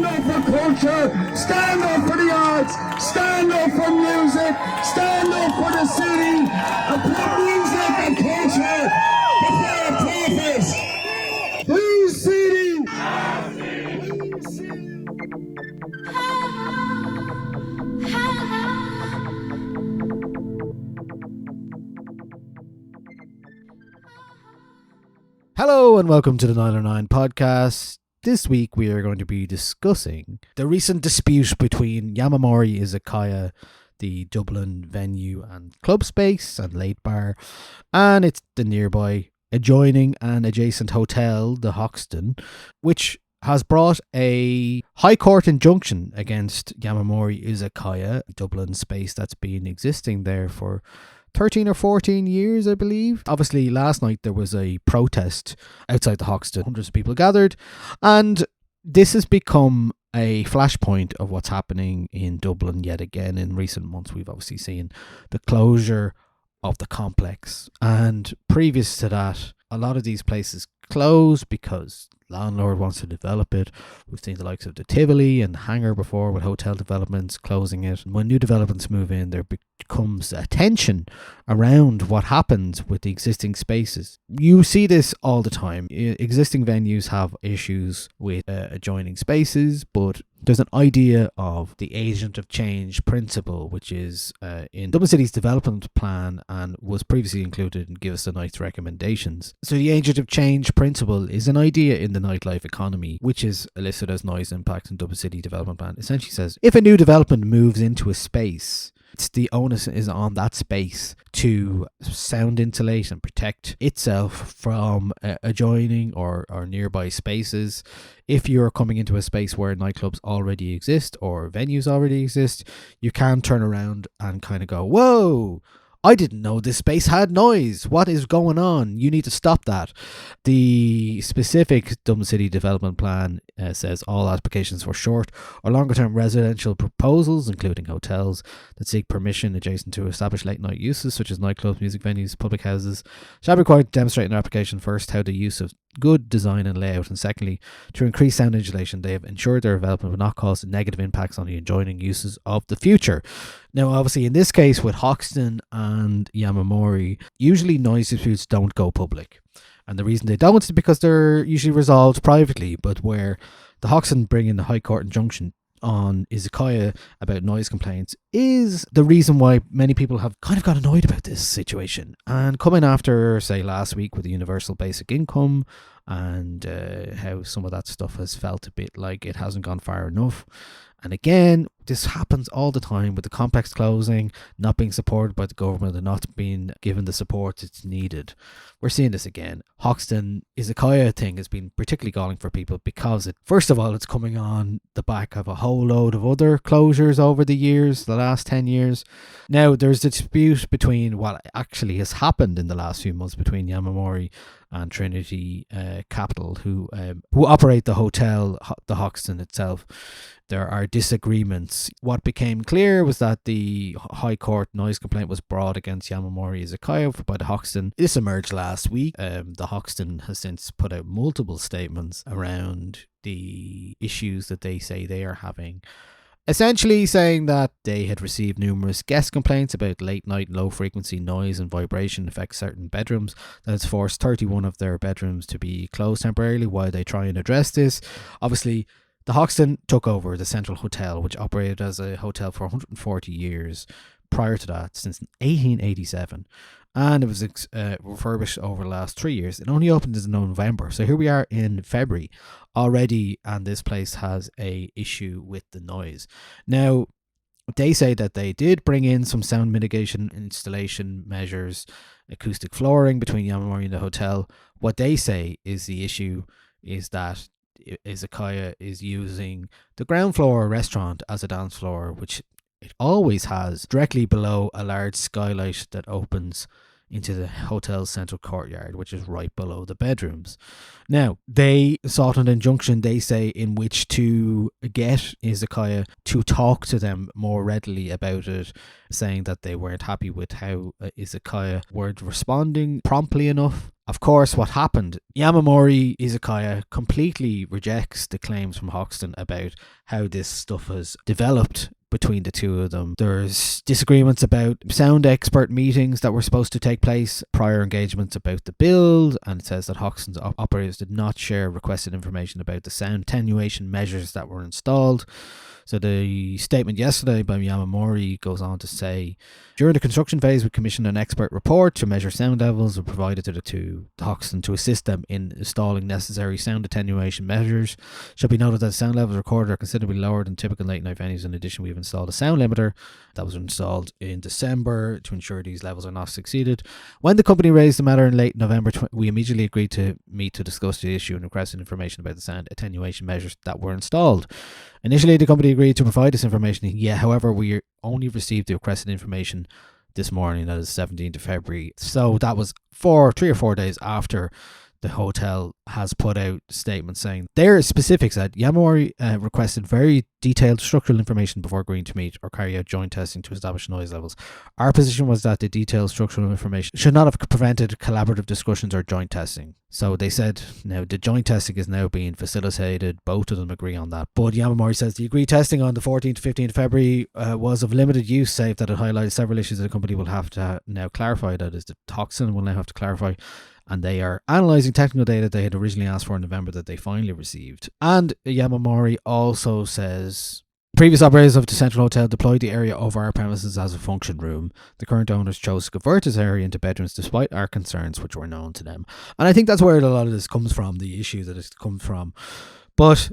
Stand up for culture, stand up for the arts, stand up for music, stand up for the city, and put music and culture before a purpose. Please, city. Hello and welcome to the 909 podcast. This week we are going to be discussing the recent dispute between Yamamori Izakaya, the Dublin venue and club space and late bar, and it's the nearby adjoining and adjacent hotel, the Hoxton, which has brought a High Court injunction against Yamamori Izakaya, Dublin space that's been existing there for 13 or 14 years, I believe. Obviously, last night there was a protest outside the Hoxton. Hundreds of people gathered, and this has become a flashpoint of what's happening in Dublin yet again. In recent months, we've obviously seen the closure of the complex, and previous to that, a lot of these places close because landlord wants to develop it. We've seen the likes of the Tivoli and Hangar before with hotel developments closing it. And when new developments move in, there becomes a tension around what happens with the existing spaces. You see this all the time. Existing venues have issues with adjoining spaces, but there's an idea of the agent of change principle, which is in Dublin City's development plan and was previously included in Give Us the Night's recommendations. So the agent of change principle is an idea in the nightlife economy, which is listed as noise impact in Dublin City development plan. Essentially says if a new development moves into a space, it's the onus is on that space to sound insulate and protect itself from adjoining or nearby spaces. If you're coming into a space where nightclubs already exist or venues already exist, you can turn around and kind of go, whoa, I didn't know this space had noise. What is going on? You need to stop that. The specific Dublin City development plan says all applications for short or longer term residential proposals, including hotels that seek permission adjacent to established late night uses such as nightclubs, music venues, public houses, shall be required to demonstrate in their application first how the use of good design and layout, and secondly, to increase sound insulation, they have ensured their development will not cause negative impacts on the adjoining uses of the future. Now, obviously, in this case with Hoxton and Yamamori, usually noise disputes don't go public. And the reason they don't is because they're usually resolved privately, but where the Hoxton bring in the High Court injunction on Izakaya about noise complaints is the reason why many people have kind of got annoyed about this situation. And coming after, say, last week with the universal basic income and how some of that stuff has felt a bit like it hasn't gone far enough. And again, this happens all the time with the complex closing, not being supported by the government and not being given the support it's needed. We're seeing this again. Hoxton Izakaya thing has been particularly galling for people because first of all, it's coming on the back of a whole load of other closures over the years, the last 10 years. Now, there's a dispute between what actually has happened in the last few months between Yamamori and Trinity Capital, who operate the hotel, the Hoxton itself. There are disagreements. What became clear was that the High Court noise complaint was brought against Yamamori Izakaya by the Hoxton. This emerged last week. The Hoxton has since put out multiple statements around the issues that they say they are having. Essentially saying that they had received numerous guest complaints about late night low frequency noise and vibration affect certain bedrooms. That has forced 31 of their bedrooms to be closed temporarily while they try and address this. Obviously, the Hoxton took over the Central Hotel, which operated as a hotel for 140 years prior to that, since 1887. And it was refurbished over the last 3 years. It only opened in November. So here we are in February already, and this place has a issue with the noise. Now, they say that they did bring in some sound mitigation installation measures, acoustic flooring between Yamamori and the hotel. What they say is the issue is that Izakaya is using the ground floor restaurant as a dance floor, which it always has, directly below a large skylight that opens into the hotel's central courtyard, which is right below the bedrooms. Now, they sought an injunction, they say, in which to get Izakaya to talk to them more readily about it, saying that they weren't happy with how Izakaya weren't responding promptly enough. Of course, what happened, Yamamori Izakaya completely rejects the claims from Hoxton about how this stuff has developed between the two of them. There's disagreements about sound expert meetings that were supposed to take place, prior engagements about the build, and it says that Hoxton's operators did not share requested information about the sound attenuation measures that were installed. So the statement yesterday by Yamamori goes on to say, during the construction phase, we commissioned an expert report to measure sound levels and provided to Hoxton to assist them in installing necessary sound attenuation measures. Should be noted that sound levels recorded are considerably lower than typical late night venues. In addition, we've installed a sound limiter that was installed in December to ensure these levels are not exceeded. When the company raised the matter in late November, we immediately agreed to meet to discuss the issue and requested information about the sound attenuation measures that were installed. Initially, the company agreed to provide this information. However, we only received the requested information this morning, that is 17th of February. So that was 3 or 4 days after the hotel has put out statements saying their specifics that Yamamori requested very detailed structural information before agreeing to meet or carry out joint testing to establish noise levels. Our position was that the detailed structural information should not have prevented collaborative discussions or joint testing. So they said now the joint testing is now being facilitated. Both of them agree on that. But Yamamori says the agreed testing on the 14th to 15th of February was of limited use, save that it highlighted several issues that the company will have to now clarify. That is, the Hoxton will now have to clarify. And they are analysing technical data they had originally asked for in November that they finally received. And Yamamori also says, previous operators of the Central Hotel deployed the area over our premises as a function room. The current owners chose to convert this area into bedrooms despite our concerns, which were known to them. And I think that's where a lot of this comes from, the issue that it comes from. But,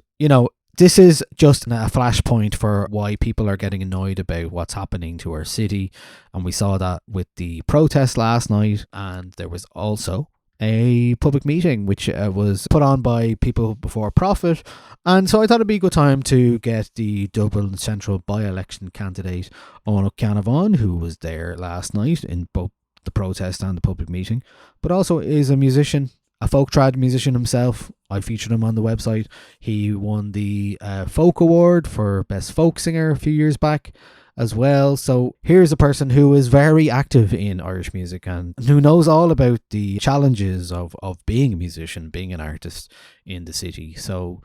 this is just a flashpoint for why people are getting annoyed about what's happening to our city. And we saw that with the protest last night. And there was also a public meeting which was put on by People Before Profit, and so I thought it'd be a good time to get the Dublin Central by-election candidate Eoghan Ó Ceannabháin, who was there last night in both the protest and the public meeting, but also is a musician, a folk trad musician himself. I featured him on the website. He won the Folk Award for Best Folk Singer a few years back as well. So here's a person who is very active in Irish music and who knows all about the challenges of being a musician, being an artist in the city. So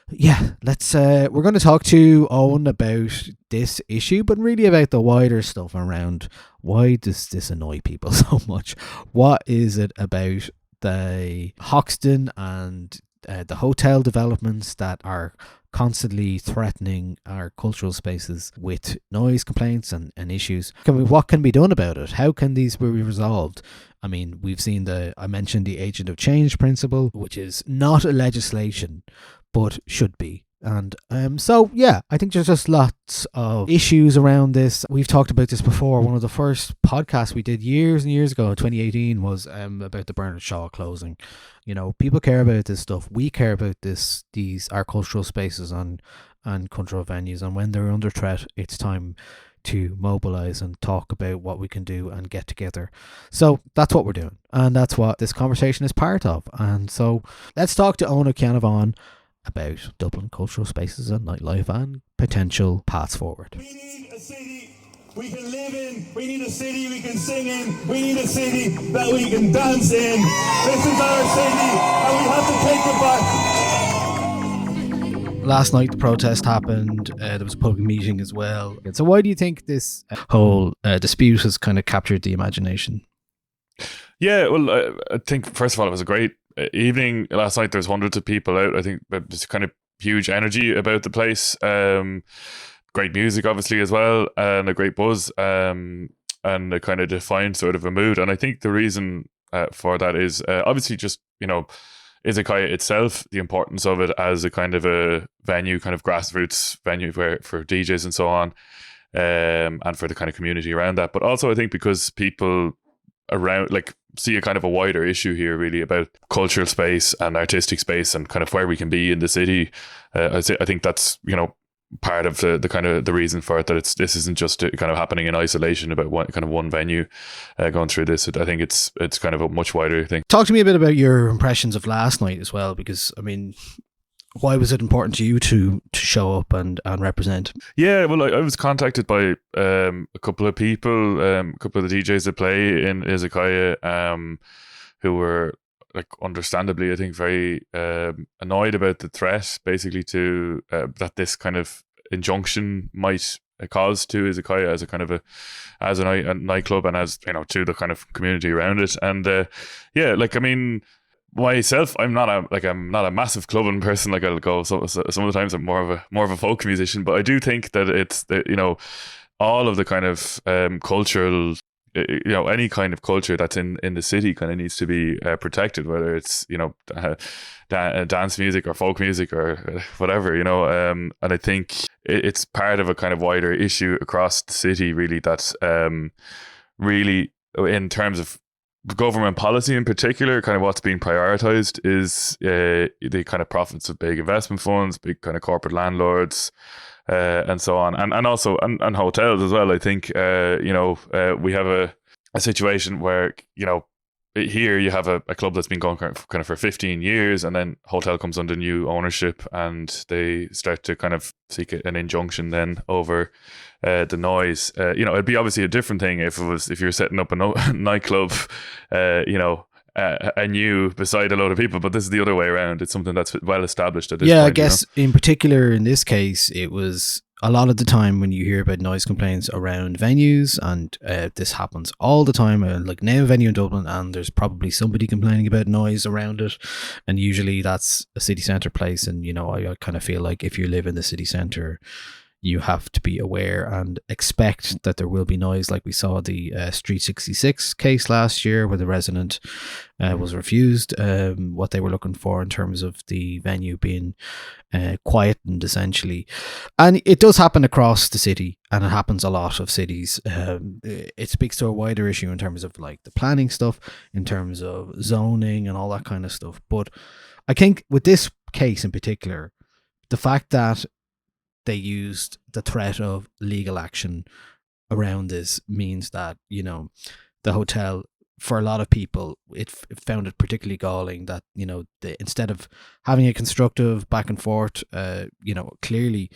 yeah, we're going to talk to Eoghan about this issue, but really about the wider stuff around why does this annoy people so much? What is it about the Hoxton and the hotel developments that are constantly threatening our cultural spaces with noise complaints and issues? What can be done about it? How can these be resolved? I mean, we've seen I mentioned the agent of change principle, which is not a legislation, but should be. And so yeah, I think there's just lots of issues around this. We've talked about this before. One of the first podcasts we did years and years ago, 2018, was about the Bernard Shaw closing. People care about this stuff. We care about these our cultural spaces and cultural venues, and when they're under threat, it's time to mobilize and talk about what we can do and get together. So that's what we're doing, and that's what this conversation is part of. And so let's talk to Eoghan Ó Ceannabháin about Dublin cultural spaces and nightlife and potential paths forward. We need a city we can live in. We need a city we can sing in. We need a city that we can dance in. This is our city, and we have to take it back. Last night the protest happened. There was a public meeting as well. So why do you think this whole dispute has kind of captured the imagination? Yeah, well, I think first of all it was a great evening last night. There's hundreds of people out. I think there's kind of huge energy about the place. Great music, obviously, as well, and a great buzz, and a kind of defined sort of a mood. And I think the reason for that is obviously just Izakaya itself, the importance of it as a kind of a venue, kind of grassroots venue for DJs and so on, and for the kind of community around that. But also I think because people around see a kind of a wider issue here really about cultural space and artistic space and kind of where we can be in the city. I think that's part of the kind of the reason for it, that this isn't just kind of happening in isolation about one venue going through this. I think it's kind of a much wider thing. Talk to me a bit about your impressions of last night as well, because I mean, why was it important to you to show up and represent? Yeah, well, I was contacted by a couple of people, a couple of the DJs that play in Izakaya, who were, like, understandably, I think, very annoyed about the threat, basically, to that this kind of injunction might cause to Izakaya as a kind of a nightclub, and as, you know, to the kind of community around it. And yeah, like, I mean, myself, I'm not a massive clubbing person. Like, I'll go some of the times I'm more of a folk musician, but I do think that it's, you know, all of the kind of cultural, you know, any kind of culture that's in the city kind of needs to be protected, whether it's, you know, dance music or folk music or whatever, you know. And I think it's part of a kind of wider issue across the city, really, that really, in terms of government policy in particular, kind of what's being prioritized is the kind of profits of big investment funds, big kind of corporate landlords, and so on, and also and hotels as well. I think you know, we have a situation where, you know, here you have a club that's been going kind of for 15 years, and then hotel comes under new ownership, and they start to kind of seek an injunction then over the noise. You know, it'd be obviously a different thing if you're setting up a nightclub, you know, anew beside a load of people, but this is the other way around. It's something that's well established at this point. Yeah, I guess, you know, in particular in this case, it was a lot of the time when you hear about noise complaints around venues, and this happens all the time. Like, name a venue in Dublin and there's probably somebody complaining about noise around it, and usually that's a city centre place. And, you know, I kind of feel like if you live in the city centre, you have to be aware and expect that there will be noise. Like we saw the Street 66 case last year, where the resident was refused what they were looking for in terms of the venue being quietened, essentially. And it does happen across the city, and it happens a lot of cities. It speaks to a wider issue in terms of, like, the planning stuff, in terms of zoning and all that kind of stuff. But I think with this case in particular, the fact that they used the threat of legal action around this means that, you know, the hotel, for a lot of people, it found it particularly galling that, you know, instead of having a constructive back and forth, you know, clearly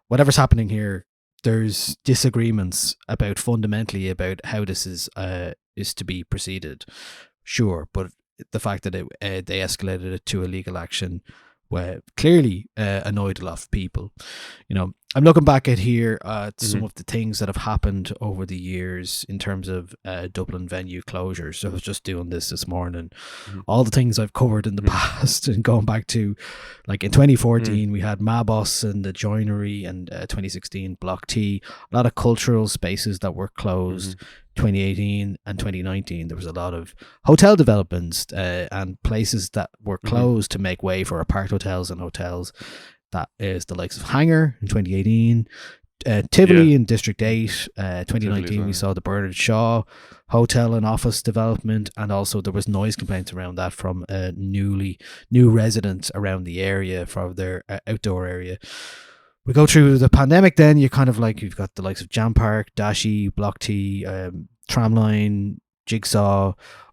whatever's happening here, there's disagreements fundamentally about how this is to be proceeded. Sure, but the fact that they escalated it to a legal action, where clearly annoyed a lot of people. You know, I'm looking back at here some of the things that have happened over the years in terms of Dublin venue closures. So I was just doing this morning. All the things I've covered in the past, and going back to, like, in 2014 we had Mabos and the Joinery, and 2016 Block T, a lot of cultural spaces that were closed. 2018 and 2019 there was a lot of hotel developments and places that were closed to make way for apart hotels and hotels. That is the likes of Hangar in 2018, Tivoli in District 8, 2019 we saw the Bernard Shaw hotel and office development, and also there was noise complaints around that from new residents around the area for their outdoor area. We go through the pandemic, then you kind of, like, you've got the likes of Jam Park, Dashi, Block T, Tramline, Jigsaw,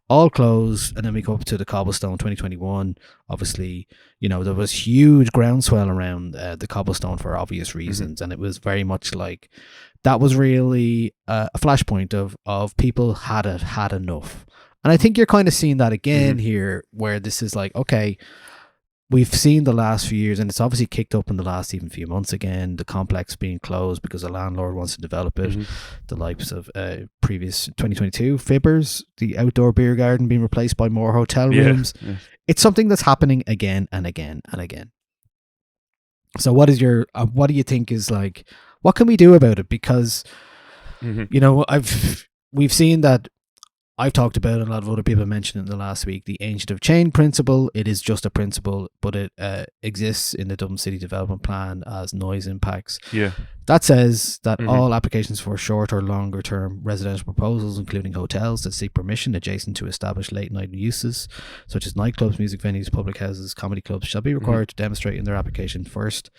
all closed. And then we go up to the Cobblestone 2021. Obviously, you know, there was huge groundswell around the Cobblestone for obvious reasons. And it was very much like, that was really a flashpoint of people had enough. And I think you're kind of seeing that again here, where this is like, okay, we've seen the last few years, and it's obviously kicked up in the last even few months again, the complex being closed because a landlord wants to develop it. The likes of previous 2022 Fibbers, the outdoor beer garden, being replaced by more hotel rooms. It's something that's happening again and again and again. So what is your what do you think is, like, what can we do about it? Because you know, we've seen that. I've talked about, and a lot of other people mentioned in the last week, the Ancient of Chain principle. It is just a principle, but it exists in the Dublin City Development Plan as noise impacts. That says that all applications for short or longer term residential proposals, including hotels that seek permission adjacent to established late night uses, such as nightclubs, music venues, public houses, comedy clubs, shall be required to demonstrate in their application first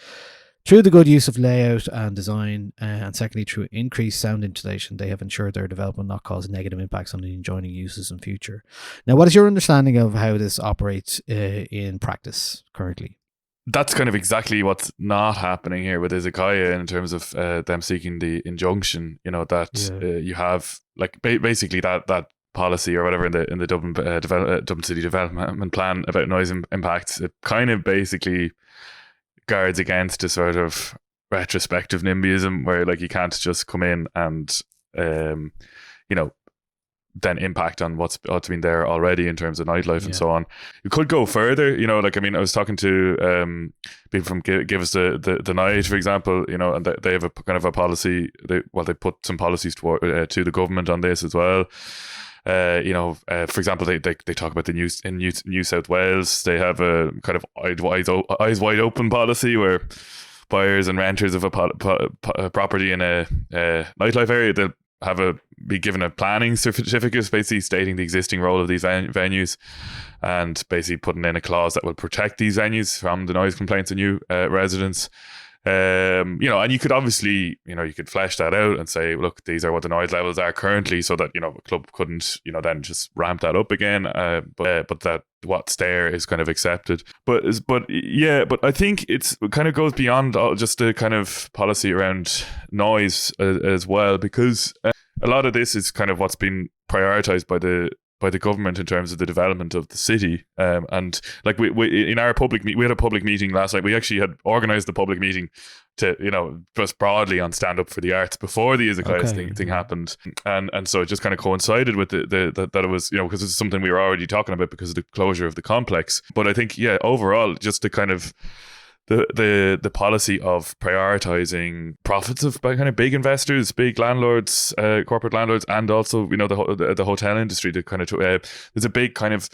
Through the good use of layout and design, and secondly through increased sound insulation, they have ensured their development not cause negative impacts on the adjoining uses in future. Now, what is your understanding of how this operates in practice currently? That's kind of exactly what's not happening here with Izakaya in terms of them seeking the injunction. You know that you have like basically that policy or whatever in the Dublin Dublin City Development Plan about noise impacts. It kind of basically guards against a sort of retrospective NIMBYism where like you can't just come in and then impact on what's been there already in terms of nightlife and so on. You could go further, like, I mean, I was talking to people from Give Us the Night, for example, and they have a kind of a policy. They put some policies to the government on this as well. For example, they talk about in New South Wales, they have a kind of eyes wide open policy where buyers and renters of a property in a nightlife area, they'll be given a planning certificate basically stating the existing role of these venues and basically putting in a clause that will protect these venues from the noise complaints of new residents. And you could obviously, you could flesh that out and say, look, these are what the noise levels are currently, so that, a club couldn't, then just ramp that up again. But that what's there is kind of accepted. But I think it kind of goes beyond just the kind of policy around noise as well, because a lot of this is kind of what's been prioritized by the government in terms of the development of the city. And like we in our we had a public meeting last night. We actually had organized the public meeting to, just broadly on Stand Up for the Arts before the Izakaya thing happened. And so it just kind of coincided with that it was, because it's something we were already talking about because of the closure of the complex. But I think, overall, just the kind of the policy of prioritizing profits of kind of big investors, big landlords, corporate landlords, and also the hotel industry. To kind of there's a big kind of,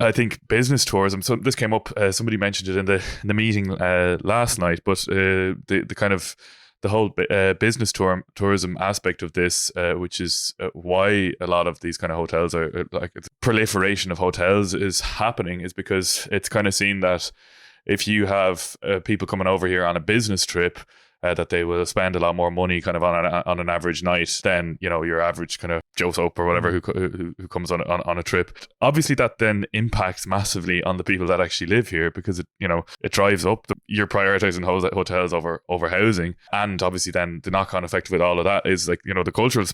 I think, business tourism. So this came up. Somebody mentioned it in the meeting last night. But the kind of the whole business tourism aspect of this, which is why a lot of these kind of hotels are like proliferation of hotels is happening, is because it's kind of seen that if you have people coming over here on a business trip, that they will spend a lot more money kind of on an average night than your average kind of Joe Soap or whatever who comes on a trip. Obviously, that then impacts massively on the people that actually live here, because it drives up. You're prioritizing hotels over housing, and obviously then the knock-on effect with all of that is like the cultural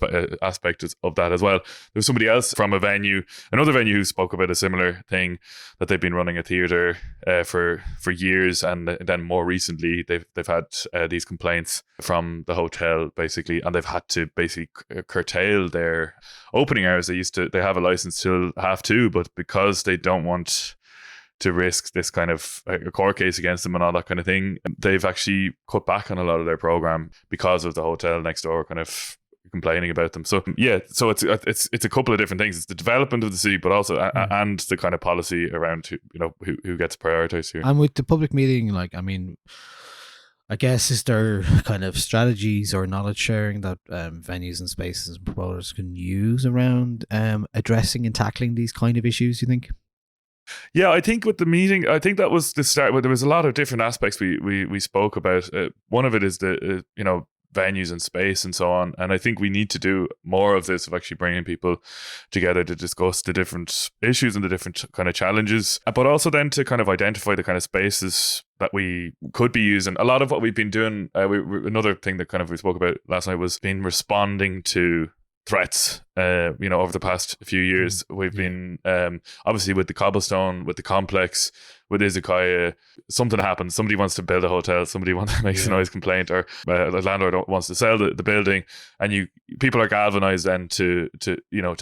aspect of that as well. There's somebody else from another venue who spoke about a similar thing, that they've been running a theatre for years, and then more recently they've had these complaints from the hotel basically, and they've had to basically curtail their opening hours. They have a license till 2:30, but because they don't want to risk this kind of a court case against them and all that kind of thing, they've actually cut back on a lot of their program because of the hotel next door kind of complaining about them. So so it's a couple of different things. It's the development of the city, but also and the kind of policy around who gets prioritized here. And with the public meeting, like, I mean, I guess, is there kind of strategies or knowledge sharing that venues and spaces and promoters can use around addressing and tackling these kind of issues, you think? Yeah, I think with the meeting, I think that was the start. There was a lot of different aspects we spoke about. One of it is the venues and space and so on, and I think we need to do more of this, of actually bringing people together to discuss the different issues and the different kind of challenges, but also then to kind of identify the kind of spaces that we could be using. A lot of what we've been doing, another thing that kind of we spoke about last night, was been responding to threats. Over the past few years, we've been obviously with the cobblestone, with the complex, with Izakaya, something happens. Somebody wants to build a hotel, somebody makes a noise complaint, or the landlord wants to sell the building, and people are galvanized then to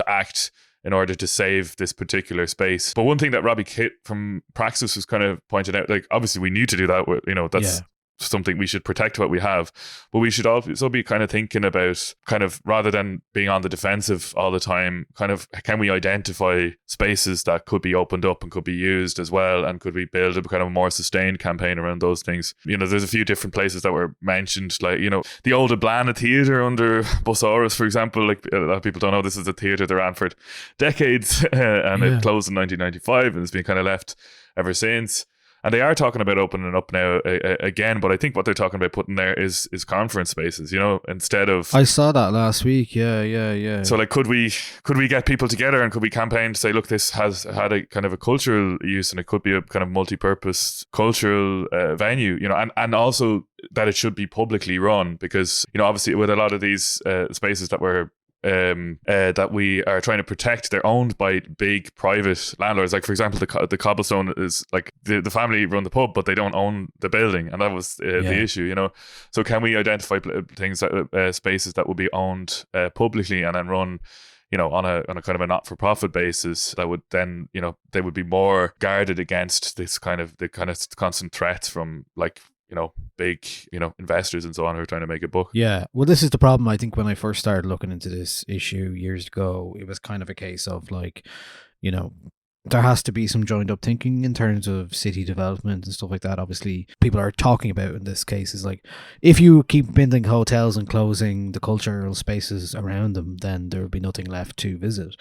act in order to save this particular space. But one thing that Robbie Kitt from Praxis was kind of pointed out, like, obviously we need to do that. That's something we should protect what we have, but we should also be kind of thinking about, kind of, rather than being on the defensive all the time, kind of, can we identify spaces that could be opened up and could be used as well, and could we build a kind of more sustained campaign around those things? There's a few different places that were mentioned, like the old Ablana Theatre under Busaurus, for example. Like, a lot of people don't know, this is a theatre that ran for decades and it closed in 1995 and it's been kind of left ever since. And they are talking about opening up now again, but I think what they're talking about putting there is conference spaces, you know, instead of... I saw that last week. Yeah. So like, could we get people together and could we campaign to say, look, this has had a kind of a cultural use and it could be a kind of multi-purpose cultural venue, you know, and also that it should be publicly run, because, you know, obviously with a lot of these spaces that we are trying to protect, they're owned by big private landlords. Like, for example, the Cobblestone is like the family run the pub, but they don't own the building, and that was the issue, you know. So can we identify things that spaces that will be owned publicly and then run, you know, on a kind of a not-for-profit basis, that would then, you know, they would be more guarded against the kind of constant threats from, like, you know, big, you know, investors and so on who are trying to make a buck. Yeah. Well, this is the problem. I think when I first started looking into this issue years ago, it was kind of a case of like, you know, there has to be some joined up thinking in terms of city development and stuff like that. Obviously, people are talking about in this case is like, if you keep building hotels and closing the cultural spaces around them, then there will be nothing left to visit.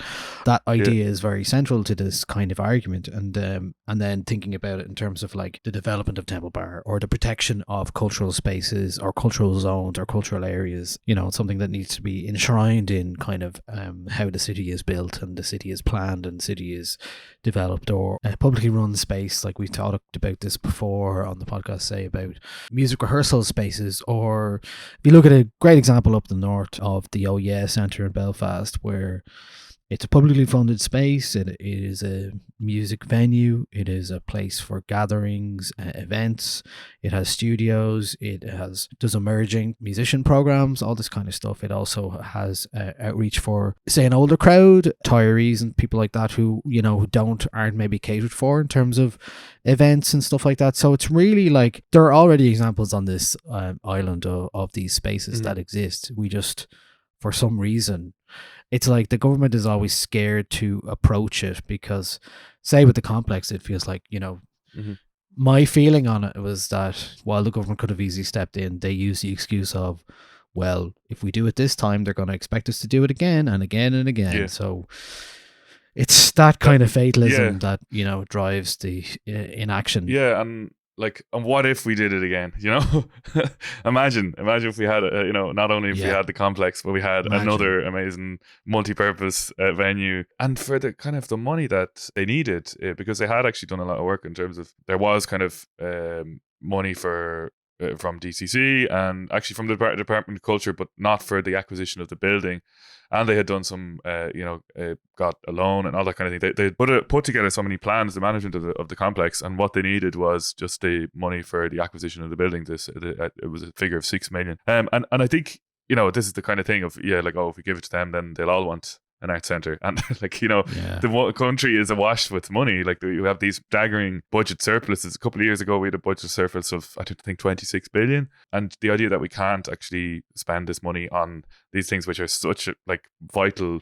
That idea is very central to this kind of argument. And then thinking about it in terms of like the development of Temple Bar or the protection of cultural spaces or cultural zones or cultural areas, you know, something that needs to be enshrined in kind of how the city is built and the city is planned and the city is developed, or a publicly run space, like we've talked about this before on the podcast, say about music rehearsal spaces. Or if you look at a great example up the north of the Oh Yeah Centre in Belfast, where it's a publicly funded space. It is a music venue. It is a place for gatherings, events. It has studios. It does emerging musician programs, all this kind of stuff. It also has outreach for, say, an older crowd, retirees and people like that who, you know, who aren't maybe catered for in terms of events and stuff like that. So it's really like there are already examples on this island of these spaces that exist. We just, for some reason, it's like the government is always scared to approach it because, say, with the complex, it feels like, you know, my feeling on it was that while the government could have easily stepped in, they use the excuse of, well, if we do it this time, they're going to expect us to do it again and again and again. Yeah. So it's that kind of fatalism that, you know, drives the inaction. Yeah, and what if we did it again? You know, imagine if we had, you know, not only if we had the complex, but we had another amazing multi-purpose venue, and for the kind of the money that they needed, because they had actually done a lot of work in terms of there was kind of money for. From DCC and actually from the Department of Culture, but not for the acquisition of the building. And they had done some, got a loan and all that kind of thing. They put together so many plans, the management of the complex, and what they needed was just the money for the acquisition of the building. It was a figure of 6 million. And I think, you know, this is the kind of thing of, like, oh, if we give it to them, then they'll all want an art centre. And like, you know, the country is awash with money. Like, you have these staggering budget surpluses. A couple of years ago we had a budget surplus of, I think, 26 billion, and the idea that we can't actually spend this money on these things which are such like vital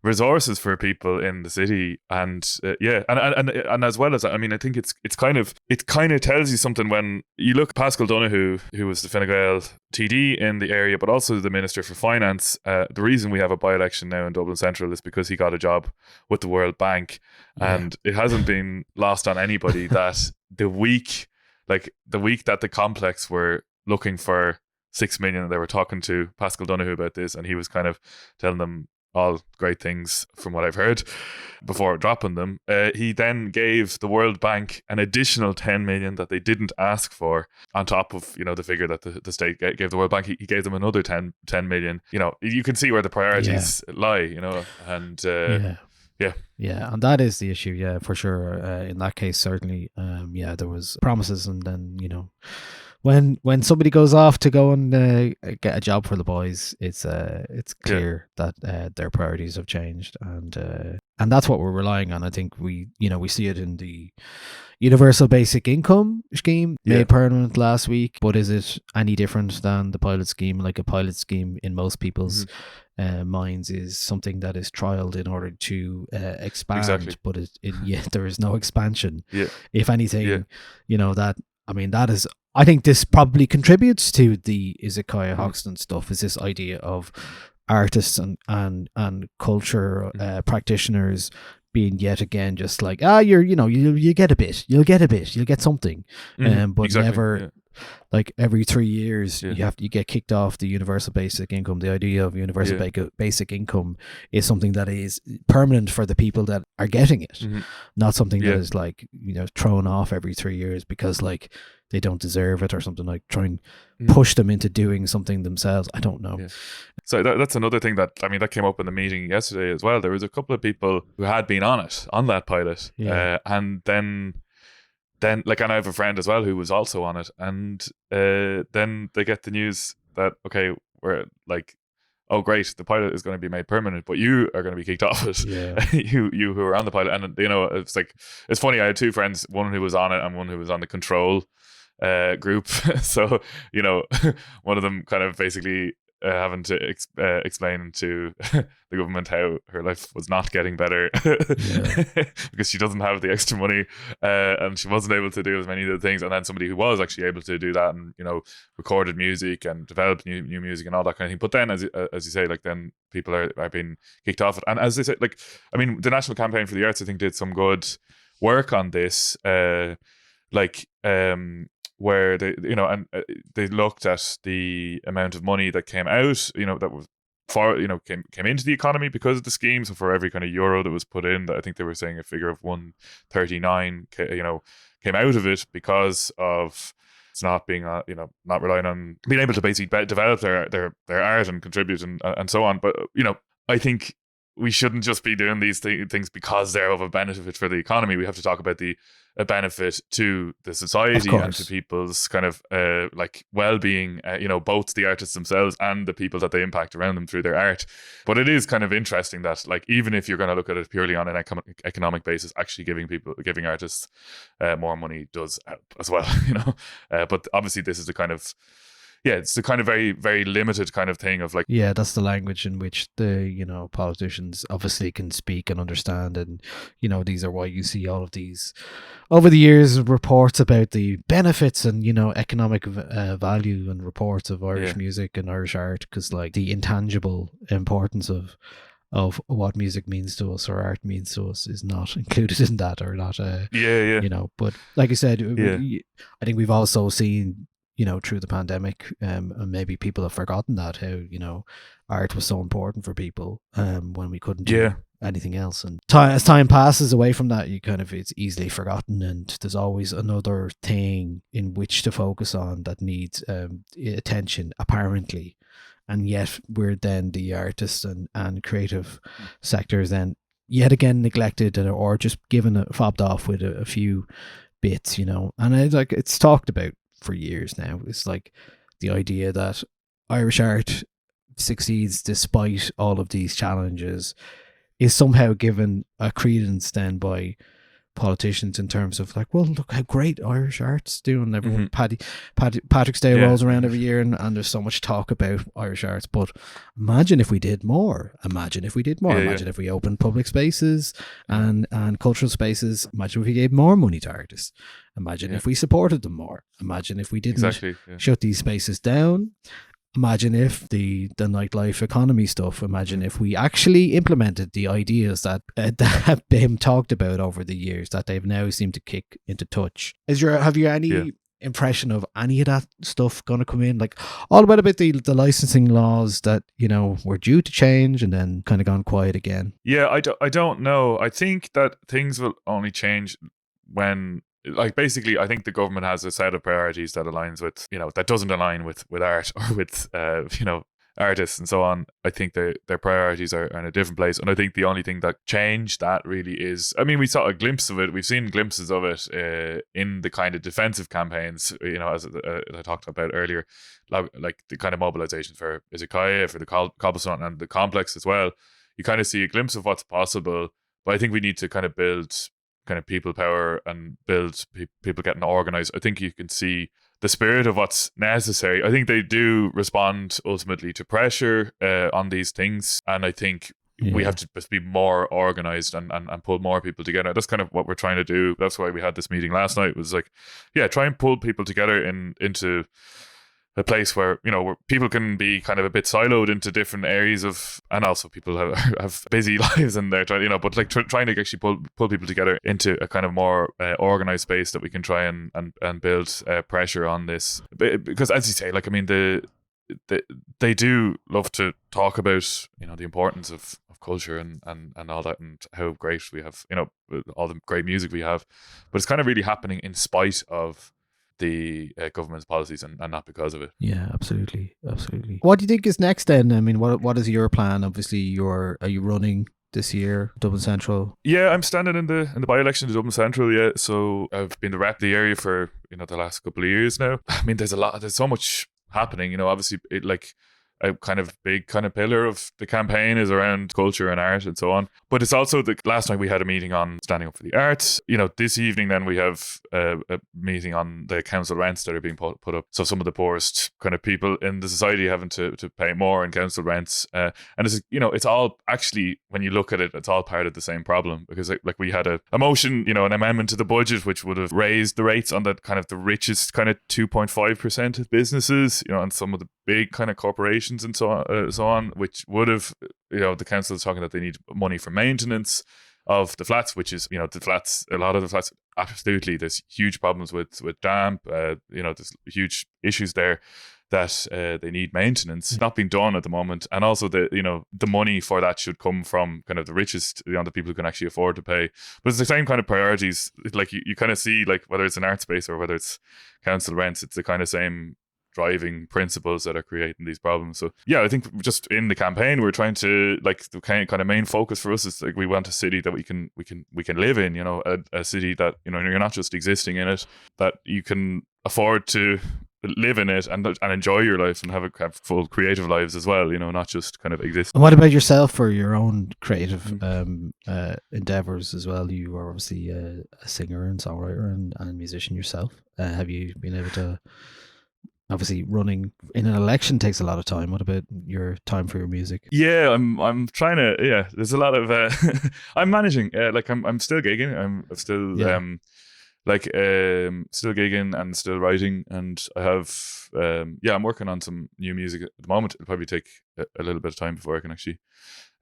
resources for people in the city, and and as well as that, I mean, I think it kind of tells you something when you look at Pascal Donoghue, who was the Fine Gael TD in the area, but also the Minister for Finance. The reason we have a by-election now in Dublin Central is because he got a job with the World Bank, and it hasn't been lost on anybody that the week that the complex were looking for 6 million, they were talking to Pascal Donoghue about this, and he was kind of telling them all great things from what I've heard before dropping them. He then gave the World Bank an additional 10 million that they didn't ask for, on top of, you know, the figure that the state gave the World Bank. He gave them another 10 million. You know, you can see where the priorities lie, you know, and Yeah, and that is the issue, for sure. In that case, certainly, there was promises, and then, you know, when somebody goes off to go and get a job for the boys, it's clear that their priorities have changed, and that's what we're relying on. I think we see it in the universal basic income scheme made permanent last week, but is it any different than the pilot scheme? Like, a pilot scheme in most people's minds is something that is trialed in order to expand, but there is no expansion. If anything, you know, that is, I think this probably contributes to the Izakaya Hoxton stuff, is this idea of artists and culture practitioners being yet again just like, you get a bit, you'll get something, but exactly, never. Like every 3 years, Yeah. you get kicked off the universal basic income. The idea of universal basic income is something that is permanent for the people that are getting it, not something that is like, thrown off every 3 years because like they don't deserve it or something, like try and push them into doing something themselves. I don't know. Yeah. So that's another thing that came up in the meeting yesterday as well. There was a couple of people who had been on that pilot, and then like, and I have a friend as well who was also on it, and then they get the news that, okay, we're like, oh great, the pilot is going to be made permanent, but you are going to be kicked off it. you who are on the pilot. And it's like, it's funny, I had two friends, one who was on it and one who was on the control group. So one of them kind of basically having to explain to the government how her life was not getting better because she doesn't have the extra money, and she wasn't able to do as many of the things. And then somebody who was actually able to do that and recorded music and developed new music and all that kind of thing. But then, as you say, like, then people are being kicked off it. And as they say, like, I mean, the National Campaign for the Arts, I think, did some good work on this, where they they looked at the amount of money that came out, that was came into the economy because of the scheme. So for every kind of euro that was put in, that I think they were saying a figure of 139 came out of it because of it's not being not relying on being able to basically develop their art and contribute and so on. But I think we shouldn't just be doing these things because they're of a benefit for the economy. We have to talk about a benefit to the society and to people's kind of like well-being, both the artists themselves and the people that they impact around them through their art. But it is kind of interesting that, like, even if you're going to look at it purely on an economic basis, actually giving artists more money does help as well, but obviously this is the kind of it's the kind of very, very limited kind of thing of like... Yeah, that's the language in which the, politicians obviously can speak and understand. And, these are why you see all of these, over the years, reports about the benefits and, economic value and reports of Irish music and Irish art, because, like, the intangible importance of what music means to us or art means to us is not included in that, or not, but like I said, I think we've also seen, through the pandemic, and maybe people have forgotten that, how, art was so important for people when we couldn't do anything else. And as time passes away from that, it's easily forgotten, and there's always another thing in which to focus on that needs attention, apparently. And yet we're then the artists and creative sectors then yet again neglected, or just fobbed off with a few bits, and it's talked about for years now. It's like the idea that Irish art succeeds despite all of these challenges is somehow given a credence then by politicians, in terms of like, well, look how great Irish art's doing. Everyone, Patrick's Day rolls around every year, and there's so much talk about Irish arts. But imagine if we did more. Imagine if we opened public spaces and cultural spaces. Imagine if we gave more money to artists. Imagine if we supported them more. Imagine if we didn't shut these spaces down. Imagine if the nightlife economy stuff, imagine if we actually implemented the ideas that have been talked about over the years, that they've now seemed to kick into touch. Have you any impression of any of that stuff going to come in? Like, all about the licensing laws that, were due to change and then kind of gone quiet again? Yeah, I don't know. I think that things will only change when... Like, basically, I think the government has a set of priorities that aligns with, that doesn't align with art or with, artists and so on. I think their priorities are in a different place. And I think the only thing that changed that really is, I mean, we saw a glimpse of it. We've seen glimpses of it in the kind of defensive campaigns, as I talked about earlier, like the kind of mobilization for Izakaya, for the Cobblestone and the complex as well. You kind of see a glimpse of what's possible. But I think we need to kind of build kind of people power and build people getting organized. I think you can see the spirit of what's necessary. I think they do respond ultimately to pressure on these things, and I think we have to just be more organized and pull more people together. That's kind of what we're trying to do. That's why we had this meeting last night, was like, try and pull people together into a place where, you know, where people can be kind of a bit siloed into different areas of, and also people have busy lives and they're trying, you know, but like trying to actually pull people together into a kind of more organized space that we can try and build pressure on this. Because as you say, like, I mean, they do love to talk about, you know, the importance of culture and all that, and how great we have, you know, all the great music we have, but it's kind of really happening in spite of the government's policies and not because of it. Yeah, absolutely. What do you think is next then? I mean, what is your plan? Obviously, are you running this year, Dublin Central? Yeah, I'm standing in the by-election to Dublin Central. Yeah, so I've been the rep of the area for, you know, the last couple of years now. I mean, there's so much happening, you know. Obviously, like a kind of big kind of pillar of the campaign is around culture and art and so on. But it's also last night we had a meeting on standing up for the arts. You know, this evening then we have a meeting on the council rents that are being put up. So some of the poorest kind of people in the society having to pay more in council rents. And it's, you know, it's all actually, when you look at it, it's all part of the same problem, because like we had a motion, you know, an amendment to the budget which would have raised the rates on the kind of the richest kind of 2.5% of businesses, you know, and some of the big kind of corporations and so on, which would have, you know, the council is talking that they need money for maintenance of the flats, which is, you know, a lot of the flats, absolutely, there's huge problems with damp, you know, there's huge issues there that they need maintenance. It's not being done at the moment, and also the money for that should come from kind of the richest, you know, the people who can actually afford to pay. But it's the same kind of priorities, like you kind of see, like whether it's an art space or whether it's council rents, it's the kind of same driving principles that are creating these problems. So yeah, I think just in the campaign we're trying to, like, the kind of main focus for us is like we want a city that we can live in, you know, a city that, you know, you're not just existing in it, that you can afford to live in it and enjoy your life and have full creative lives as well, you know, not just kind of exist. And what about yourself for your own creative endeavors as well? You are obviously a singer and songwriter and musician yourself. Have you been able to, obviously running in an election takes a lot of time. What about your time for your music? Yeah, I'm trying to, yeah, there's a lot of I'm managing, like I'm still gigging, I'm still still gigging and still writing, and I have I'm working on some new music at the moment. It'll probably take a little bit of time before I can actually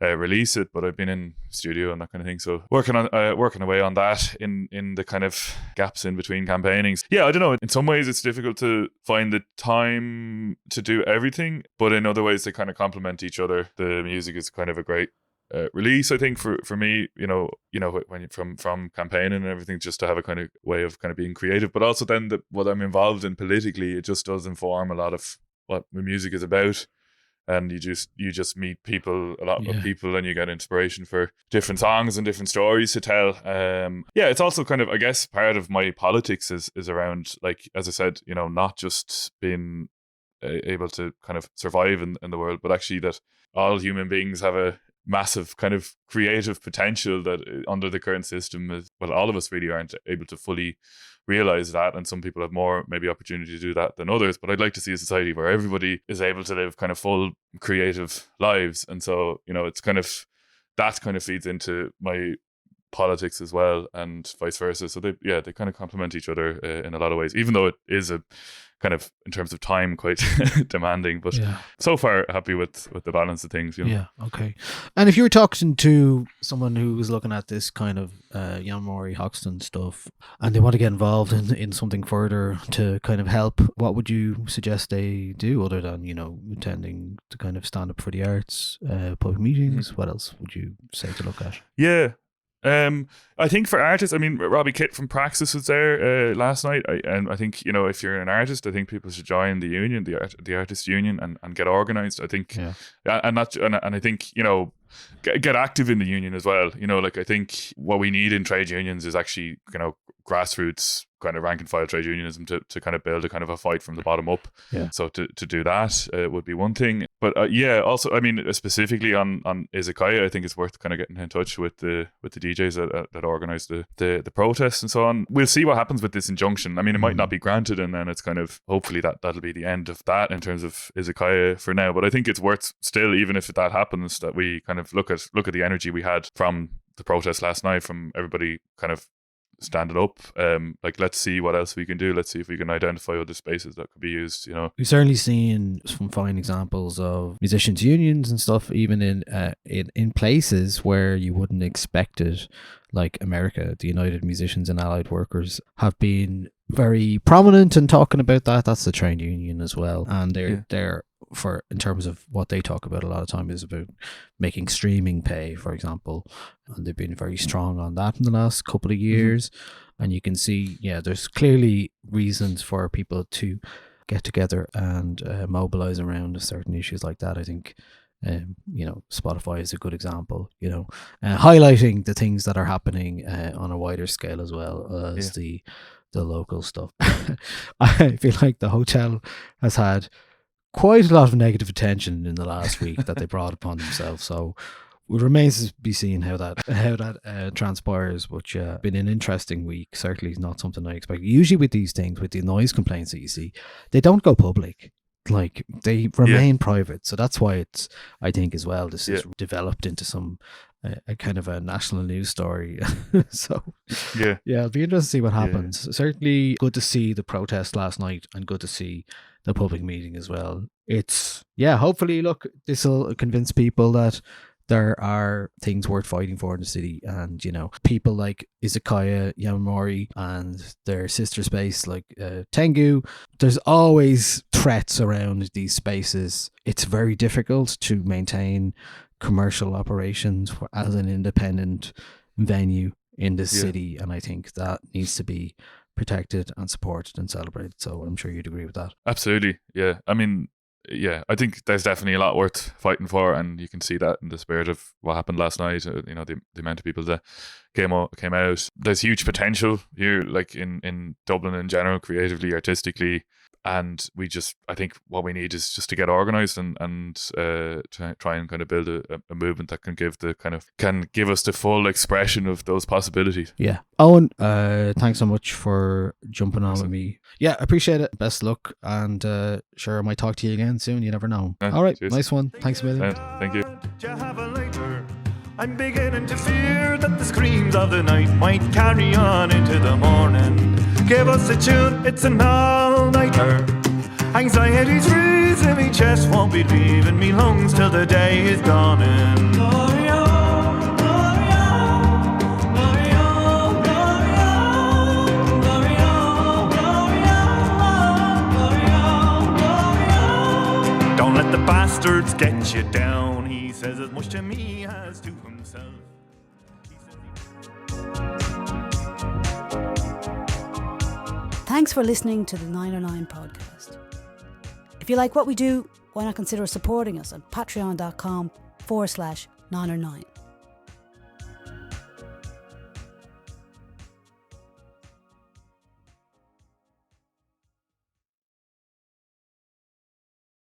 release it, but I've been in studio and that kind of thing, so working away on that in the kind of gaps in between campaignings. Yeah, I don't know, in some ways it's difficult to find the time to do everything, but in other ways they kind of complement each other. The music is kind of a great release, I think, for me, you know when you from campaigning and everything, just to have a kind of way of kind of being creative, but also then what I'm involved in politically, it just does inform a lot of what my music is about. And you just meet people, a lot of people, and you get inspiration for different songs and different stories to tell. It's also kind of, I guess, part of my politics is around, like, as I said, you know, not just being able to kind of survive in the world, but actually that all human beings have a massive kind of creative potential that under the current system is, well, all of us really aren't able to fully realize that, and some people have more maybe opportunity to do that than others. But I'd like to see a society where everybody is able to live kind of full creative lives, and so, you know, it's kind of that kind of feeds into my politics as well, and vice versa. So they kind of complement each other in a lot of ways, even though it is a kind of, in terms of time, quite demanding, but so far happy with the balance of things, you know. Yeah, okay. And if you were talking to someone who was looking at this kind of Yamamori Hoxton stuff and they want to get involved in something further to kind of help, what would you suggest they do other than, you know, attending to kind of stand up for the arts, public meetings? What else would you say to look at? Yeah. I think for artists, I mean, Robbie Kitt from Praxis was there last night, and I think, you know, if you're an artist, I think people should join the union, the artists union, and get organised. I think, and I think, you know, get active in the union as well. You know, like, I think what we need in trade unions is actually, you know, grassroots kind of rank and file trade unionism to kind of build a kind of a fight from the bottom up. Yeah. So to do that would be one thing. But also, I mean, specifically on Izakaya, I think it's worth kind of getting in touch with the DJs that organise the protests and so on. We'll see what happens with this injunction. I mean, it might not be granted, and then it's kind of, hopefully that'll be the end of that in terms of Izakaya for now. But I think it's worth still, even if that happens, that we kind of look at the energy we had from the protest last night, from everybody kind of standing up. Like, let's see what else we can do. Let's see if we can identify other spaces that could be used, you know. We've certainly seen some fine examples of musicians' unions and stuff, even in places where you wouldn't expect it, like America. The United Musicians and Allied Workers have been very prominent in talking about that. That's the trade union as well, and they're for, in terms of what they talk about a lot of time, is about making streaming pay, for example, and they've been very strong on that in the last couple of years. And you can see, there's clearly reasons for people to get together and mobilize around certain issues like that. I think Spotify is a good example, highlighting the things that are happening on a wider scale as well as the local stuff. I feel like the hotel has had quite a lot of negative attention in the last week that they brought upon themselves. So it remains to be seen how that transpires. But been an interesting week. Certainly not something I expect. Usually with these things, with the noise complaints that you see, they don't go public. Like, they remain private. So that's why it's, I think as well, this is developed into some a kind of a national news story. So it'll be interesting to see what happens. Certainly good to see the protest last night, and good to see the public meeting as well. It's hopefully, look, this will convince people that there are things worth fighting for in the city, and people like Izakaya, Yamamori, and their sister space like Tengu. There's always threats around these spaces. It's very difficult to maintain commercial operations as an independent venue in this city, and I think that needs to be protected and supported and celebrated. So I'm sure you'd agree with that. Absolutely. I mean, I think there's definitely a lot worth fighting for, and you can see that in the spirit of what happened last night. The amount of people that came out. There's huge potential here, like in Dublin in general, creatively, artistically, and I think what we need is just to get organised and try and kind of build a movement that can give us the full expression of those possibilities. Yeah. Eoghan, thanks so much for jumping on with me. Yeah, appreciate it. Best luck, and sure, I might talk to you again soon. You never know. All right, cheers. Nice one. Thanks a million. Thank you. I'm beginning to fear that the screams of the night might carry on into the morning. Give us a tune, it's an all-nighter. Anxiety's freezing me chest, won't be leaving me lungs till the day is dawning. Don't let the bastards get you down. He says as much to me as to himself. Thanks for listening to the 909 podcast. If you like what we do, why not consider supporting us on patreon.com/909.